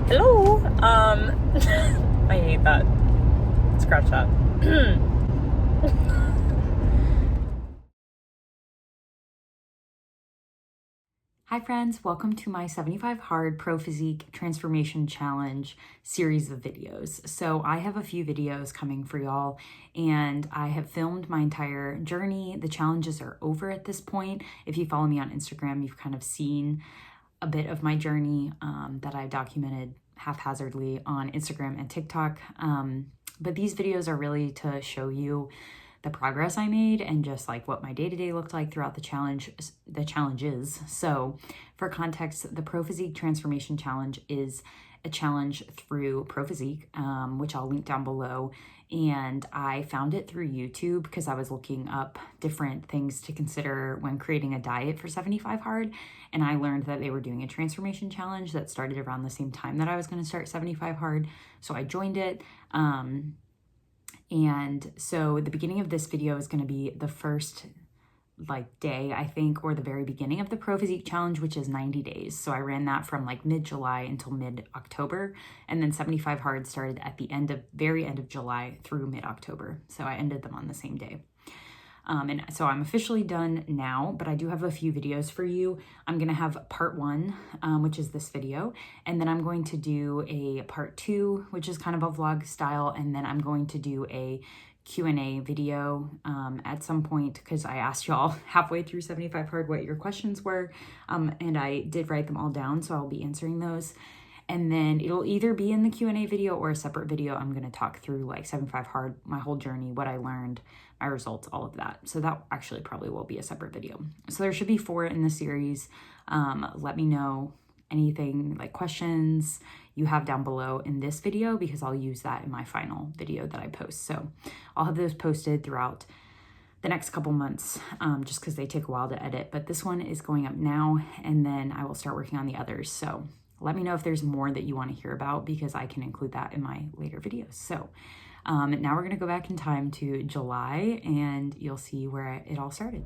Hello. I hate that. Scratch that. Hi friends, welcome to my 75 Hard ProPhysique Transformation Challenge series of videos. So I have a few videos coming for y'all and I have filmed my entire journey. The challenges are over at this point. If you follow me on Instagram, you've kind of seen a bit of my journey that I documented haphazardly on Instagram and TikTok. But these videos are really to show you the progress I made and just like what my day-to-day looked like throughout the challenges. So for context, the ProPhysique Transformation Challenge is a challenge through ProPhysique, which I'll link down below. And I found it through YouTube because I was looking up different things to consider when creating a diet for 75 Hard. And I learned that they were doing a transformation challenge that started around the same time that I was going to start 75 Hard. So I joined it. And so the beginning of this video is going to be the first day, I think, or the very beginning of the ProPhysique challenge, which is 90 days. So I ran that from like mid-July until mid-October. And then 75 Hard started at the very end of July through mid-October. So I ended them on the same day. And so I'm officially done now, but I do have a few videos for you. I'm going to have part 1, which is this video. And then I'm going to do a part 2, which is kind of a vlog style. And then I'm going to do a Q&A video at some point because I asked y'all halfway through 75 Hard what your questions were. And I did write them all down, so I'll be answering those. And then it'll either be in the Q&A video or a separate video. I'm going to talk through like 75 Hard, my whole journey, what I learned, my results, all of that. So that actually probably will be a separate video. So there should be 4 in the series. Let me know anything like questions you have down below in this video because I'll use that in my final video that I post. So I'll have those posted throughout the next couple months just because they take a while to edit. But this one is going up now and then I will start working on the others. So let me know if there's more that you want to hear about because I can include that in my later videos. So now we're going to go back in time to July and you'll see where it all started.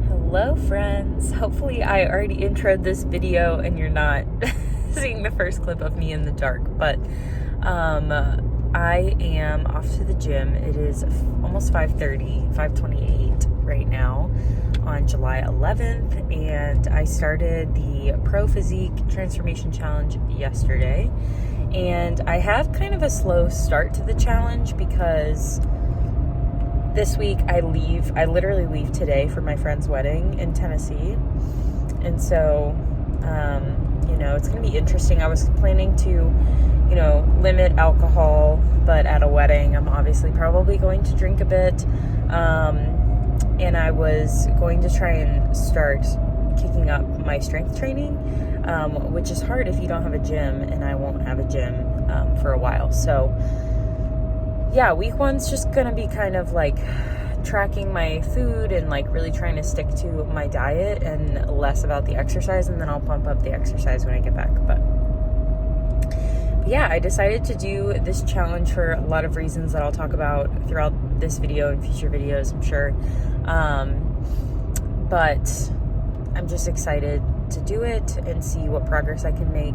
Hello, friends. Hopefully I already introed this video and you're not seeing the first clip of me in the dark, but I am off to the gym. It is almost 5:30, 5:28 right now on July 11th, and I started the ProPhysique Transformation Challenge yesterday. And I have kind of a slow start to the challenge because this week I literally leave today for my friend's wedding in Tennessee. And so, it's going to be interesting. I was planning to, limit alcohol, but at a wedding, I'm obviously probably going to drink a bit. And I was going to try and start kicking up my strength training, which is hard if you don't have a gym, and I won't have a gym for a while. So yeah, week 1's just gonna be kind of like tracking my food and like really trying to stick to my diet and less about the exercise, and then I'll pump up the exercise when I get back. But yeah, I decided to do this challenge for a lot of reasons that I'll talk about throughout this video and future videos, I'm sure. But I'm just excited to do it and see what progress I can make.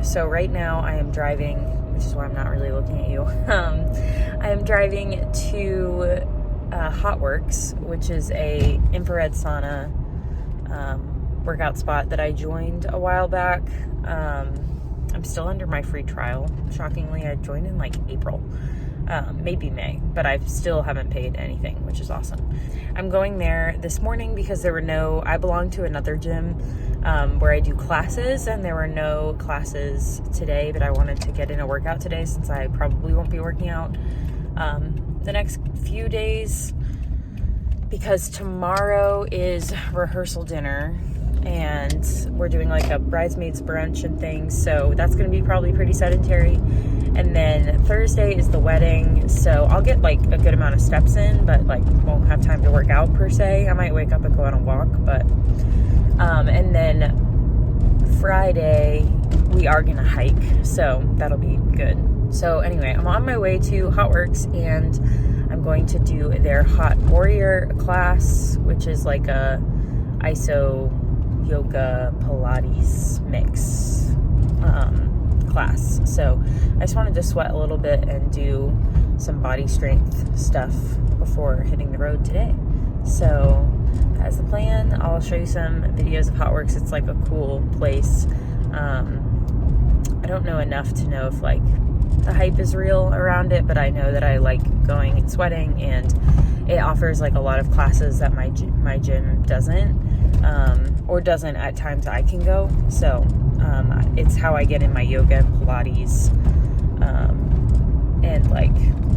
So right now I am driving, which is why I'm not really looking at you. I am driving to Hotworks, which is a infrared sauna workout spot that I joined a while back. I'm still under my free trial. Shockingly, I joined in like April. Maybe May, but I still haven't paid anything, which is awesome. I'm going there this morning because I belong to another gym where I do classes, and there were no classes today, but I wanted to get in a workout today since I probably won't be working out the next few days because tomorrow is rehearsal dinner and we're doing like a bridesmaids brunch and things, so that's going to be probably pretty sedentary. And then Thursday is the wedding, so I'll get like a good amount of steps in, but like won't have time to work out per se. I might wake up and go on a walk, but and then Friday we are gonna hike, so that'll be good. So anyway, I'm on my way to Hotworks and I'm going to do their Hot Warrior class, which is like iso yoga Pilates mix class. So I just wanted to sweat a little bit and do some body strength stuff before hitting the road today. So that's the plan. I'll show you some videos of how it works. It's like a cool place. I don't know enough to know if like the hype is real around it, but I know that I like going and sweating, and it offers like a lot of classes that my gym doesn't, or doesn't at times I can go. So it's how I get in my yoga and Pilates and like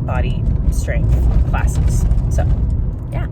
body strength classes. So yeah.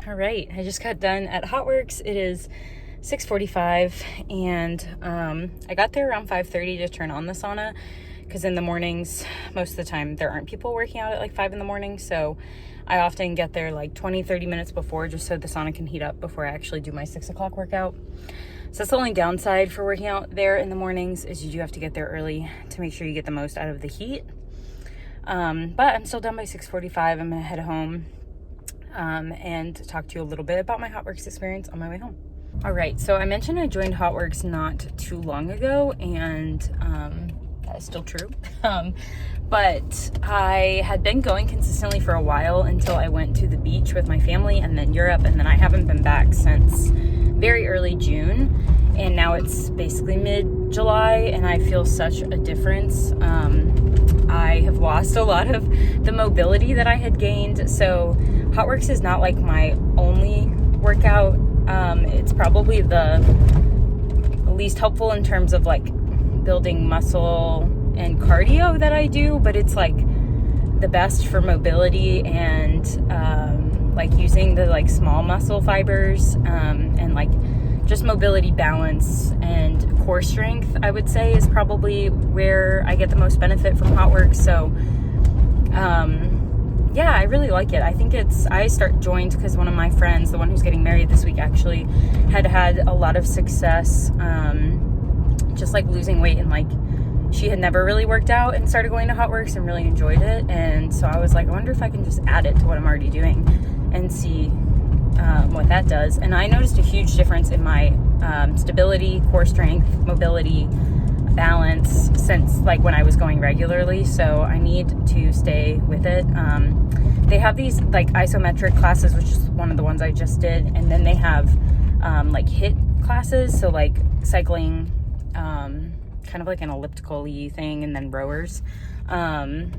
All right, I just got done at Hotworks. It is 6:45, and I got there around 5:30 to turn on the sauna, because in the mornings, most of the time, there aren't people working out at like 5 in the morning, so I often get there like 20-30 minutes before, just so the sauna can heat up before I actually do my 6 o'clock workout. So that's the only downside for working out there in the mornings, is you do have to get there early to make sure you get the most out of the heat. But I'm still done by 6:45. I'm gonna head home and talk to you a little bit about my Hotworks experience on my way home. All right, so I mentioned I joined Hotworks not too long ago, and that is still true. But I had been going consistently for a while until I went to the beach with my family, and then Europe, and then I haven't been back since very early June, and now it's basically mid-July, and I feel such a difference. I have lost a lot of the mobility that I had gained, so Hotworks is not like my only workout. It's probably the least helpful in terms of like building muscle and cardio that I do, but it's like the best for mobility and like using the like small muscle fibers and like just mobility, balance, and core strength, I would say, is probably where I get the most benefit from Hotworks. So yeah, I really like it. I think I joined because one of my friends, the one who's getting married this week, actually had a lot of success just like losing weight, and like she had never really worked out and started going to Hotworks and really enjoyed it. And so I was like, I wonder if I can just add it to what I'm already doing and see what that does. And I noticed a huge difference in my stability, core strength, mobility, balance since like when I was going regularly. So I need to stay with it. They have these like isometric classes, which is one of the ones I just did, and then they have like HIIT classes, so like cycling, kind of like an elliptical-y thing, and then rowers, and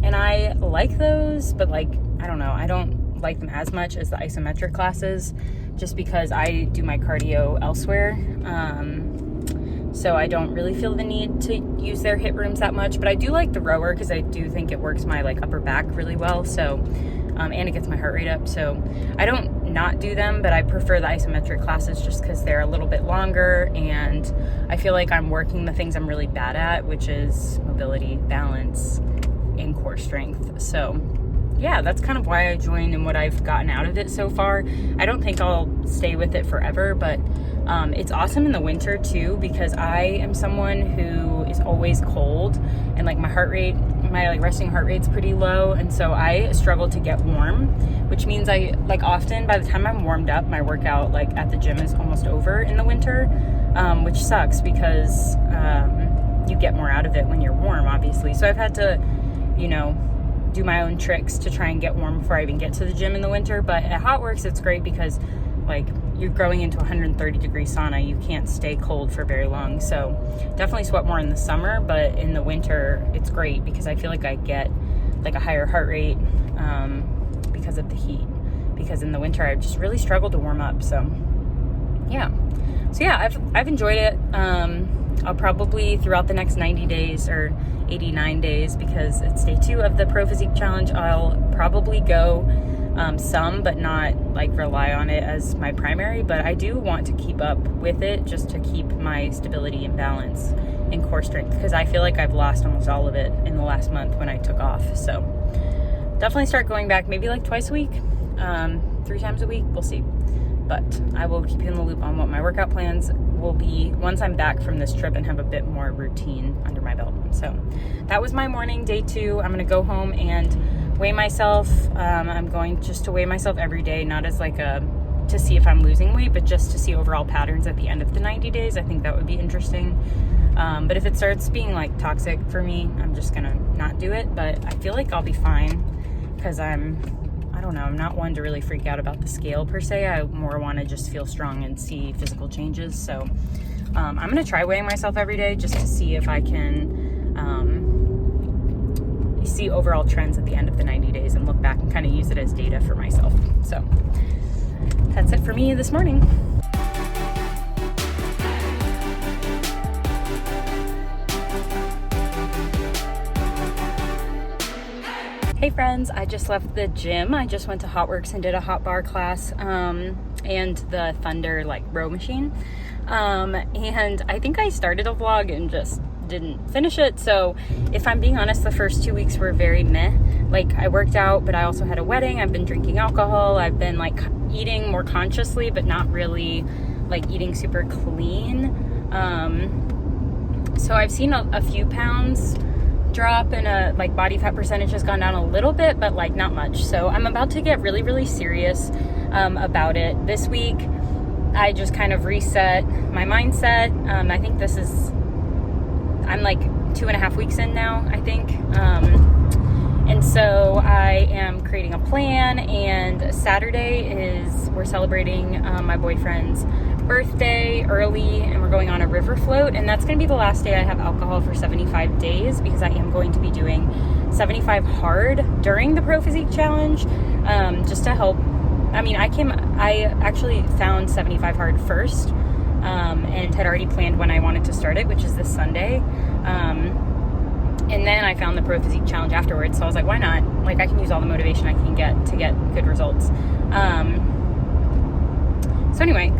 I like those, but like I don't know, I don't like them as much as the isometric classes, just because I do my cardio elsewhere. So I don't really feel the need to use their HIIT rooms that much, but I do like the rower because I do think it works my like upper back really well. So, and it gets my heart rate up. So I don't not do them, but I prefer the isometric classes just because they're a little bit longer, and I feel like I'm working the things I'm really bad at, which is mobility, balance, and core strength. So yeah, that's kind of why I joined and what I've gotten out of it so far. I don't think I'll stay with it forever, but it's awesome in the winter too, because I am someone who is always cold, and like my like resting heart rate's pretty low, and so I struggle to get warm, which means I like often by the time I'm warmed up, my workout like at the gym is almost over in the winter, which sucks because you get more out of it when you're warm, obviously. So I've had to, do my own tricks to try and get warm before I even get to the gym in the winter. But at Hotworks, it's great because like you're going into 130 degree sauna, you can't stay cold for very long. So definitely sweat more in the summer, but in the winter it's great because I feel like I get like a higher heart rate because of the heat, because in the winter I just really struggle to warm up. So yeah. So yeah, I've enjoyed it. I'll probably throughout the next 90 days or 89 days, because it's day 2 of the ProPhysique challenge, I'll probably go some, but not like rely on it as my primary. But I do want to keep up with it just to keep my stability and balance and core strength, because I feel like I've lost almost all of it in the last month when I took off. So definitely start going back, maybe like twice a week, 3 times a week, we'll see. But I will keep you in the loop on what my workout plans will be once I'm back from this trip and have a bit more routine under my belt. So that was my morning, day 2. I'm gonna go home and weigh myself. I'm going just to weigh myself every day, not as like to see if I'm losing weight, but just to see overall patterns at the end of the 90 days. I think that would be interesting. But if it starts being like toxic for me, I'm just gonna not do it. But I feel like I'll be fine, because I don't know, I'm not one to really freak out about the scale per se. I more want to just feel strong and see physical changes. So I'm going to try weighing myself every day just to see if I can see overall trends at the end of the 90 days and look back and kind of use it as data for myself. So that's it for me this morning. Hey friends, I just left the gym. I just went to Hotworks and did a hot bar class and the Thunder like row machine. And I think I started a vlog and just didn't finish it. So if I'm being honest, the first 2 weeks were very meh. Like I worked out, but I also had a wedding. I've been drinking alcohol. I've been like eating more consciously, but not really like eating super clean. So I've seen a few pounds drop, and like body fat percentage has gone down a little bit, but like not much. So I'm about to get really, really serious about it. This week, I just kind of reset my mindset. I think I'm like 2.5 weeks in now, I think. And so I am creating a plan, and Saturday we're celebrating my boyfriend's birthday early, and we're going on a river float, and that's going to be the last day I have alcohol for 75 days, because I am going to be doing 75 hard during the ProPhysique challenge, just to help. I mean, I actually found 75 hard first, and had already planned when I wanted to start it, which is this Sunday. And then I found the ProPhysique challenge afterwards, so I was like, why not? Like, I can use all the motivation I can get to get good results. So anyway,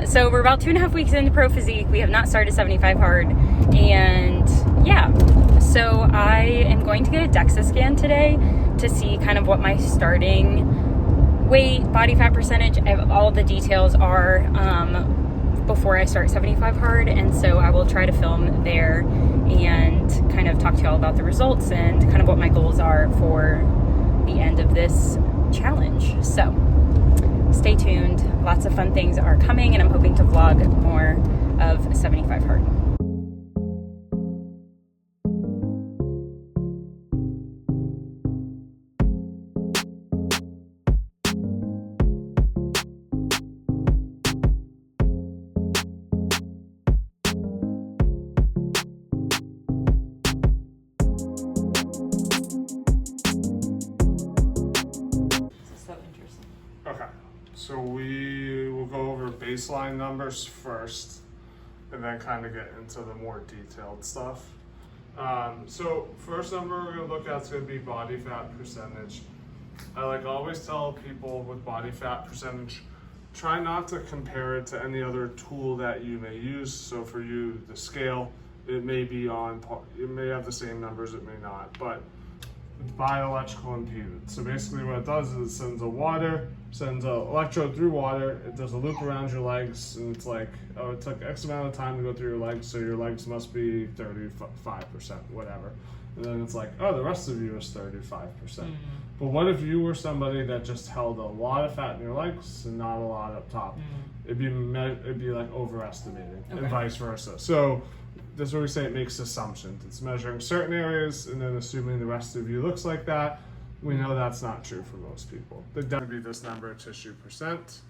so we're about 2.5 weeks into ProPhysique. We have not started 75 hard, and yeah, so I am going to get a DEXA scan today to see kind of what my starting weight, body fat percentage, all the details are before I start 75 hard. And so I will try to film there and kind of talk to y'all about the results and kind of what my goals are for the end of this challenge. So stay tuned. Lots of fun things are coming, and I'm hoping to vlog more of 75 hard. So we will go over baseline numbers first, and then kind of get into the more detailed stuff. So first number we're going to look at is going to be body fat percentage. I always tell people with body fat percentage, try not to compare it to any other tool that you may use. So for you, the scale, it may have the same numbers, it may not, but bioelectrical impedance. So basically what it does is it sends an electrode through water, it does a loop around your legs, and it's like, oh, it took X amount of time to go through your legs, so your legs must be 35%, whatever. And then it's like, oh, the rest of you is 35%. Mm-hmm. But what if you were somebody that just held a lot of fat in your legs and not a lot up top? Mm-hmm. It'd be like overestimating, and vice versa. So that's where we say it makes assumptions. It's measuring certain areas and then assuming the rest of you looks like that. We know that's not true for most people. There's going to be this number, tissue percent.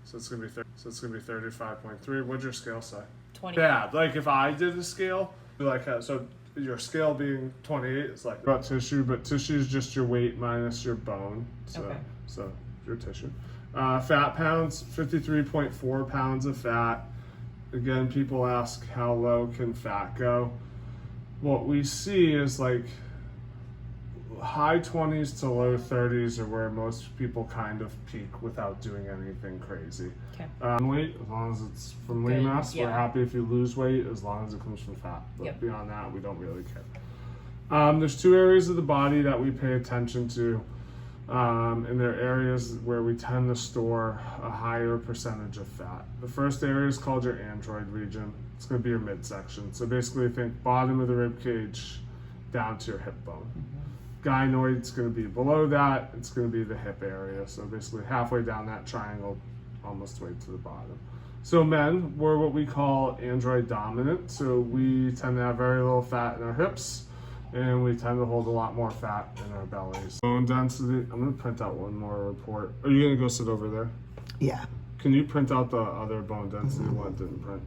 So it's going to be 35.3. What'd your scale say? 20. Yeah, like if I did a scale, so your scale being 28 is like about tissue, but tissue is just your weight minus your bone. So your tissue. Fat pounds, 53.4 pounds of fat. Again, people ask how low can fat go? What we see is like high 20s to low 30s are where most people kind of peak without doing anything crazy. Okay. Weight, as long as it's from lean mass, we're happy if you lose weight as long as it comes from fat. But beyond that, we don't really care. There's two areas of the body that we pay attention to. And they're areas where we tend to store a higher percentage of fat. The first area is called your android region. It's going to be your midsection. So basically think bottom of the rib cage down to your hip bone. Gynoid's going to be below that. It's going to be the hip area. So basically halfway down that triangle, almost way to the bottom. So men, we're what we call android dominant. So we tend to have very little fat in our hips, and we tend to hold a lot more fat in our bellies. Bone density, I'm gonna print out one more report. Are you gonna go sit over there? Yeah. Can you print out the other bone density one it didn't print?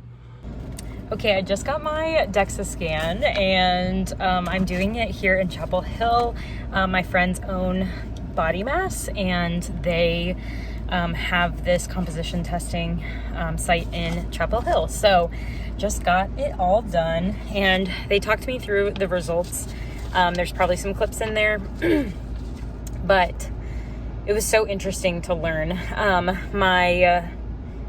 Okay, I just got my DEXA scan, and I'm doing it here in Chapel Hill. My friends own Bodymass, and they have this composition testing site in Chapel Hill. So just got it all done, and they talked me through the results. There's probably some clips in there, but it was so interesting to learn. My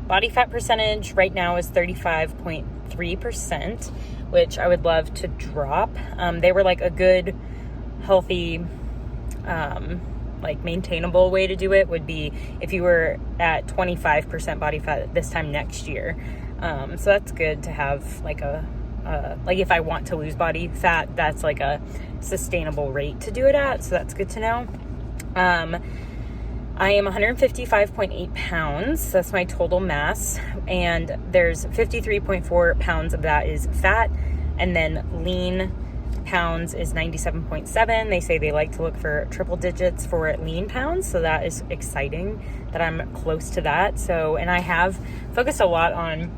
body fat percentage right now is 35.3%, which I would love to drop. They were like a good, healthy, like maintainable way to do it would be if you were at 25% body fat this time next year. So that's good to have like like if I want to lose body fat, that's like a sustainable rate to do it at. So that's good to know. I am 155.8 pounds. That's my total mass. And there's 53.4 pounds of that is fat. And then lean pounds is 97.7. They say they like to look for triple digits for lean pounds. So that is exciting that I'm close to that. So, and I have focused a lot on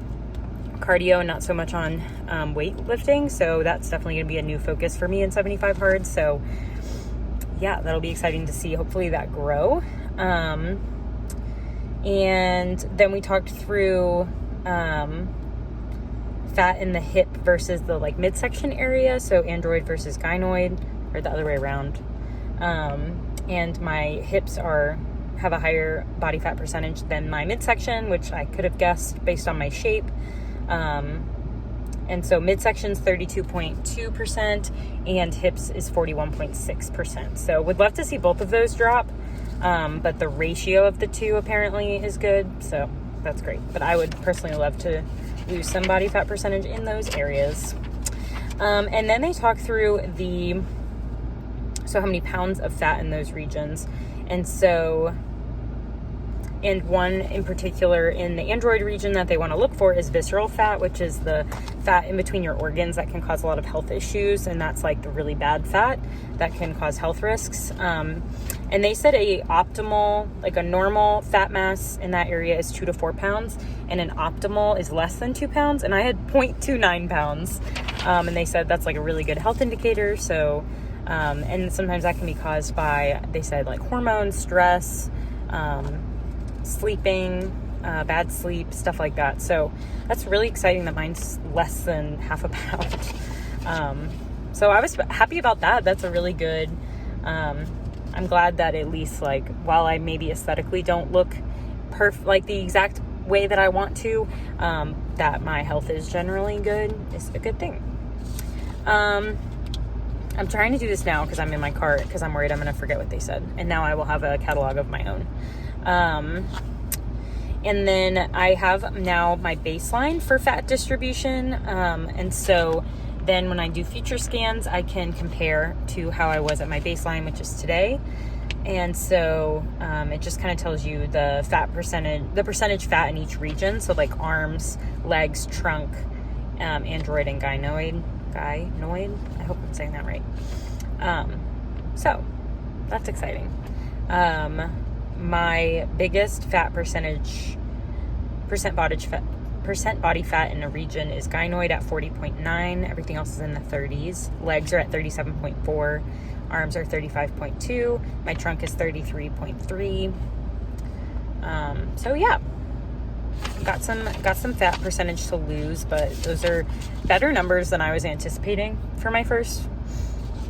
cardio and not so much on weightlifting. So that's definitely going to be a new focus for me in 75 hard. So yeah, that'll be exciting to see hopefully that grow. And then we talked through fat in the hip versus the like midsection area. So android versus gynoid, or the other way around. And my hips have a higher body fat percentage than my midsection, which I could have guessed based on my shape. And so midsection's 32.2% and hips is 41.6%. So would love to see both of those drop. But the ratio of the two apparently is good. So that's great. But I would personally love to lose some body fat percentage in those areas. And then they talk through how many pounds of fat in those regions. And one in particular in the android region that they want to look for is visceral fat, which is the fat in between your organs that can cause a lot of health issues. And that's like the really bad fat that can cause health risks. And they said a normal fat mass in that area is 2 to 4 pounds, and an optimal is less than 2 pounds. And I had 0.29 pounds. And they said that's like a really good health indicator. So, and sometimes that can be caused by, they said, like hormones, stress, sleeping, bad sleep, stuff like that. So that's really exciting that mine's less than half a pound. So I was happy about that. That's a really good, I'm glad that at least like, while I maybe aesthetically don't look like the exact way that I want to, that my health is generally good is a good thing. I'm trying to do this now because I'm in my cart because I'm worried I'm going to forget what they said. And now I will have a catalog of my own. And then I have now my baseline for fat distribution. And so then when I do future scans, I can compare to how I was at my baseline, which is today. And so it just kind of tells you the percentage fat in each region. So like arms, legs, trunk, android, and gynoid. I hope I'm saying that right. So that's exciting. My biggest fat percent body fat in a region is gynoid at 40.9. Everything else is in the 30s. Legs are at 37.4. Arms are 35.2. My trunk is 33.3. So yeah, got some fat percentage to lose, but those are better numbers than I was anticipating for my first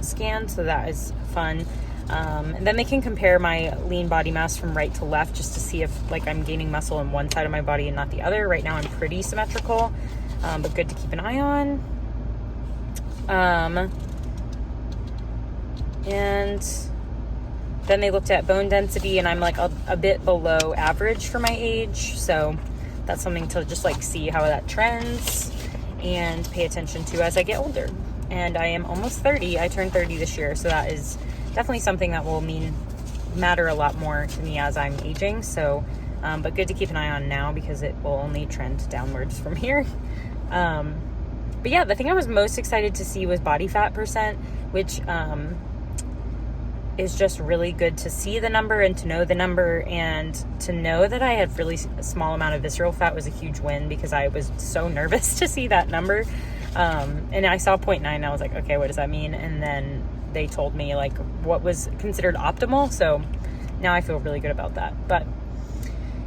scan, so that is fun. And then they can compare my lean body mass from right to left just to see if like I'm gaining muscle on one side of my body and not the other. Right now I'm pretty symmetrical, but good to keep an eye on. And then they looked at bone density, and I'm like a bit below average for my age, so that's something to just like see how that trends and pay attention to as I get older. And I am almost 30. I turned 30 this year, so that is definitely something that will matter a lot more to me as I'm aging. So, but good to keep an eye on now because it will only trend downwards from here. But yeah, the thing I was most excited to see was body fat percent, which is just really good to see the number and to know the number, and to know that I had really small amount of visceral fat was a huge win because I was so nervous to see that number. And I saw 0.9 and I was like, okay, what does that mean? And then they told me like what was considered optimal. So now I feel really good about that. But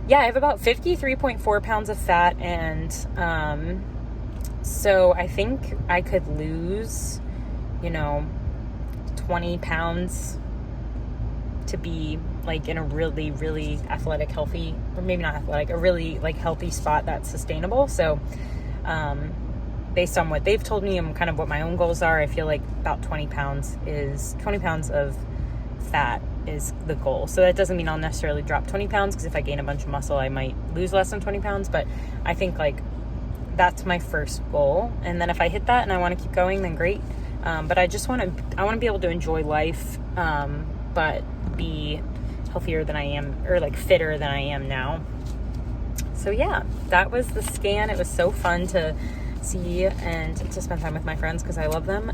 yeah, I have about 53.4 pounds of fat. And, so I think I could lose, 20 pounds to be like in a really, really athletic, healthy, or maybe not athletic, a really like healthy spot that's sustainable. So, based on what they've told me and kind of what my own goals are, I feel like about 20 pounds of fat is the goal. So that doesn't mean I'll necessarily drop 20 pounds, because if I gain a bunch of muscle, I might lose less than 20 pounds. But I think like that's my first goal. And then if I hit that and I want to keep going, then great. But I want to be able to enjoy life, but be healthier than I am, or like fitter than I am now. So yeah, that was the scan. It was so fun to see and to spend time with my friends because I love them.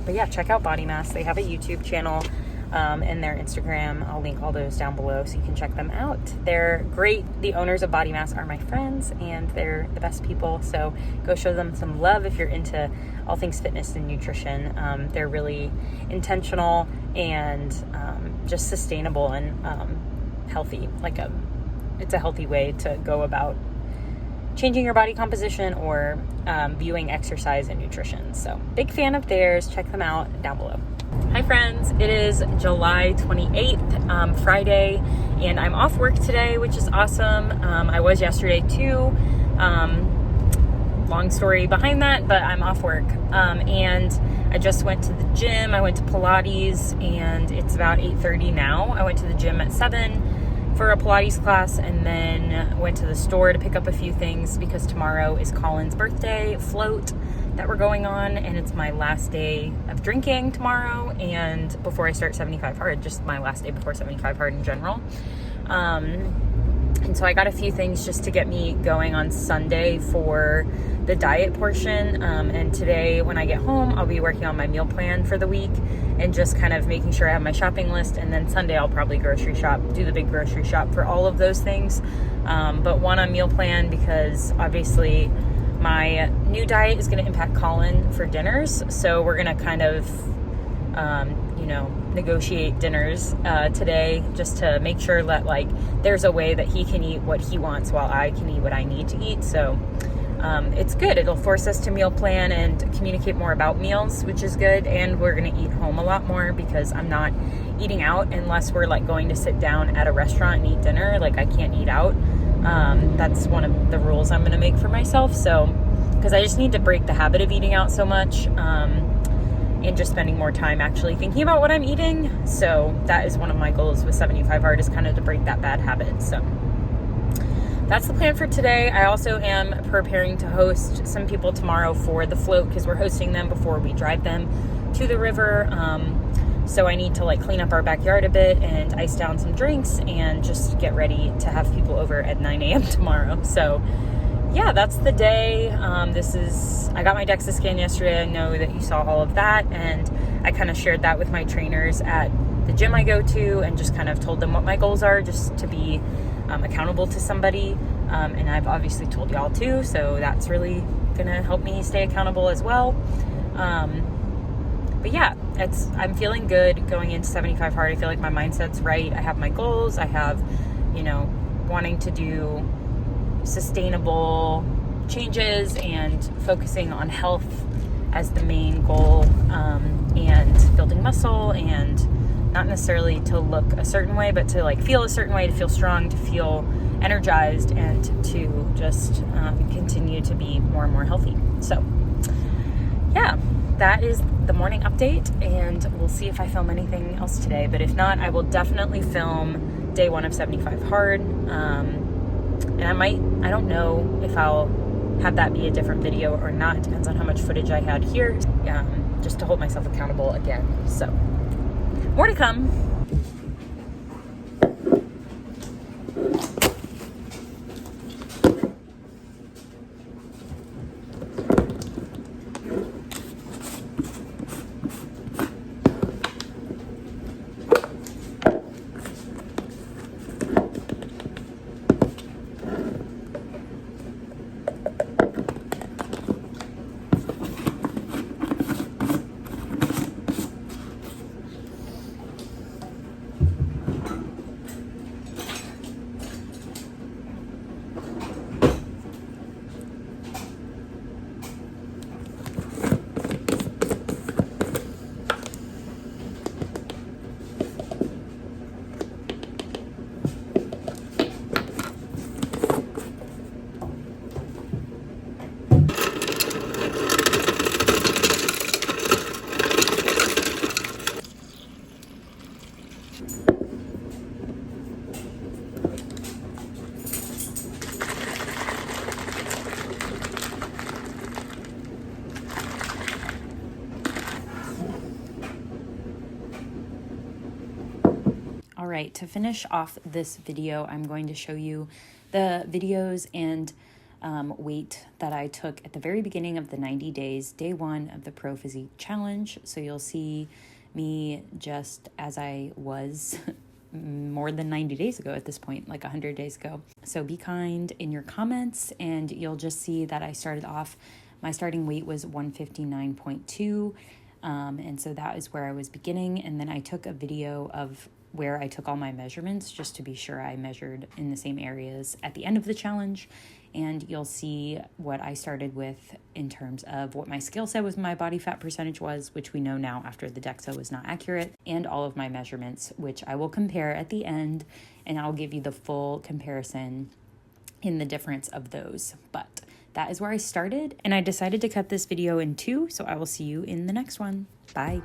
But yeah, check out Bodymass. They have a YouTube channel and their Instagram. I'll link all those down below so you can check them out. They're great. The owners of Bodymass are my friends and they're the best people. So go show them some love if you're into all things fitness and nutrition. They're really intentional and just sustainable and healthy. It's a healthy way to go about changing your body composition or viewing exercise and nutrition. So big fan of theirs. Check them out down below. Hi friends, it is July 28th, Friday, and I'm off work today, which is awesome. I was yesterday too. Long story behind that, but I'm off work. And I just went to the gym. I went to Pilates, and it's about 8:30 now. I went to the gym at 7 for a Pilates class, and then went to the store to pick up a few things because tomorrow is Colin's birthday float that we're going on, and it's my last day of drinking tomorrow, and before I start 75 hard, just my last day before 75 hard in general. And so I got a few things just to get me going on Sunday for the diet portion. And today when I get home, I'll be working on my meal plan for the week and just kind of making sure I have my shopping list. And then Sunday I'll probably grocery shop, do the big grocery shop for all of those things. But one on meal plan, because obviously my new diet is going to impact Colin for dinners. So we're going to kind of, negotiate dinners today just to make sure that like there's a way that he can eat what he wants while I can eat what I need to eat. So it's good. It'll force us to meal plan and communicate more about meals, which is good. And we're going to eat home a lot more because I'm not eating out unless we're like going to sit down at a restaurant and eat dinner. Like I can't eat out. That's one of the rules I'm going to make for myself. So, because I just need to break the habit of eating out so much, and just spending more time actually thinking about what I'm eating. So that is one of my goals with 75 hard, is kind of to break that bad habit. So that's the plan for today. I also am preparing to host some people tomorrow for the float, because we're hosting them before we drive them to the river. So I need to like clean up our backyard a bit and ice down some drinks and just get ready to have people over at 9 a.m. tomorrow. So yeah, that's the day. I got my DEXA scan yesterday. I know that you saw all of that, and I kind of shared that with my trainers at the gym I go to and just kind of told them what my goals are, just to be accountable to somebody. And I've obviously told y'all too, so that's really gonna help me stay accountable as well. But yeah, I'm feeling good going into 75 hard. I feel like my mindset's right. I have my goals. I have, wanting to do sustainable changes and focusing on health as the main goal, and building muscle, and not necessarily to look a certain way, but to like feel a certain way, to feel strong, to feel energized, and to just continue to be more and more healthy. So yeah, that is the morning update, and we'll see if I film anything else today. But if not, I will definitely film day 1 of 75 hard. And I don't know if I'll have that be a different video or not. It depends on how much footage I had here, just to hold myself accountable again. So more to come. All right, to finish off this video, I'm going to show you the videos and weight that I took at the very beginning of the 90 days, day 1 of the ProPhysique challenge. So you'll see me just as I was more than 90 days ago at this point, like 100 days ago. So be kind in your comments, and you'll just see that I started off, my starting weight was 159.2. And so that is where I was beginning. And then I took a video of where I took all my measurements just to be sure I measured in the same areas at the end of the challenge. And you'll see what I started with in terms of what my scale said was my body fat percentage was, which we know now after the DEXA was not accurate, and all of my measurements, which I will compare at the end, and I'll give you the full comparison in the difference of those. But that is where I started, and I decided to cut this video in 2, so I will see you in the next one. Bye.